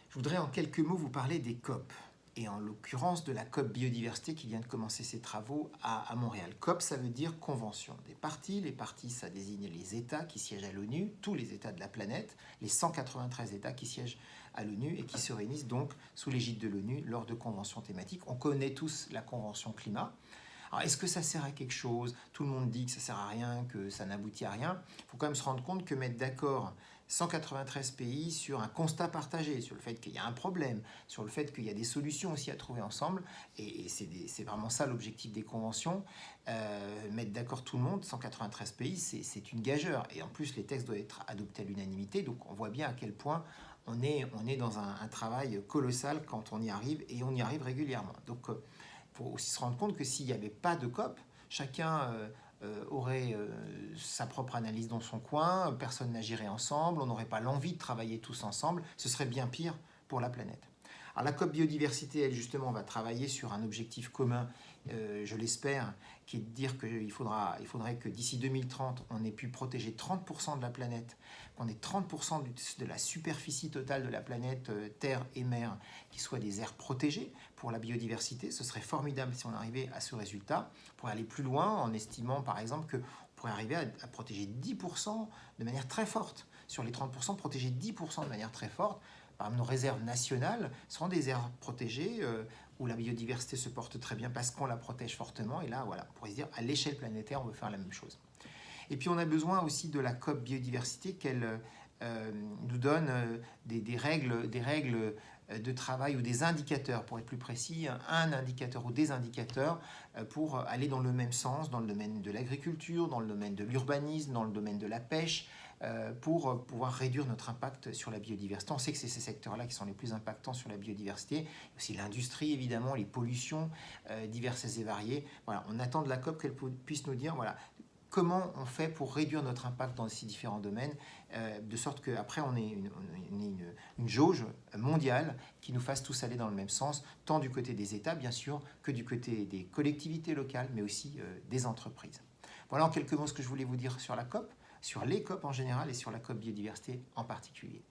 Je voudrais en quelques mots vous parler des COP, et en l'occurrence de la COP biodiversité qui vient de commencer ses travaux à Montréal. COP, ça veut dire convention des parties. Les parties, ça désigne les États qui siègent à l'ONU, tous les États de la planète, les 193 États qui siègent à l'ONU et qui se réunissent donc sous l'égide de l'ONU lors de conventions thématiques. On connaît tous la Convention climat. Alors, est-ce que ça sert à quelque chose? Tout le monde dit que ça sert à rien, que ça n'aboutit à rien. Il faut quand même se rendre compte que mettre d'accord 193 pays sur un constat partagé, sur le fait qu'il y a un problème, sur le fait qu'il y a des solutions aussi à trouver ensemble, et c'est vraiment ça l'objectif des conventions, mettre d'accord tout le monde, 193 pays, c'est une gageure. Et en plus, les textes doivent être adoptés à l'unanimité, donc on voit bien à quel point on est dans un travail colossal quand on y arrive, et on y arrive régulièrement. Donc, il faut aussi se rendre compte que s'il n'y avait pas de COP, chacun aurait sa propre analyse dans son coin, personne n'agirait ensemble, on n'aurait pas l'envie de travailler tous ensemble, ce serait bien pire pour la planète. Alors la COP biodiversité, elle justement, va travailler sur un objectif commun, je l'espère, qui est de dire qu'il faudrait que d'ici 2030, on ait pu protéger 30% de la planète, qu'on ait 30% de la superficie totale de la planète, terre et mer, qui soient des aires protégées pour la biodiversité. Ce serait formidable si on arrivait à ce résultat. On pourrait aller plus loin en estimant par exemple qu'on pourrait arriver à protéger 10% de manière très forte. Sur les 30%, protéger 10% de manière très forte. Par exemple, nos réserves nationales seront des aires protégées où la biodiversité se porte très bien parce qu'on la protège fortement. Et là, voilà, on pourrait se dire, à l'échelle planétaire, on veut faire la même chose. Et puis, on a besoin aussi de la COP biodiversité qu'elle nous donne des règles de travail ou des indicateurs, pour être plus précis, un indicateur ou des indicateurs pour aller dans le même sens, dans le domaine de l'agriculture, dans le domaine de l'urbanisme, dans le domaine de la pêche, pour pouvoir réduire notre impact sur la biodiversité. On sait que c'est ces secteurs-là qui sont les plus impactants sur la biodiversité, aussi l'industrie évidemment, les pollutions diverses et variées. Voilà, on attend de la COP qu'elle puisse nous dire voilà, comment on fait pour réduire notre impact dans ces différents domaines, de sorte qu'après on ait une jauge mondiale qui nous fasse tous aller dans le même sens, tant du côté des États bien sûr, que du côté des collectivités locales, mais aussi des entreprises. Voilà en quelques mots ce que je voulais vous dire sur la COP, sur les COP en général et sur la COP biodiversité en particulier.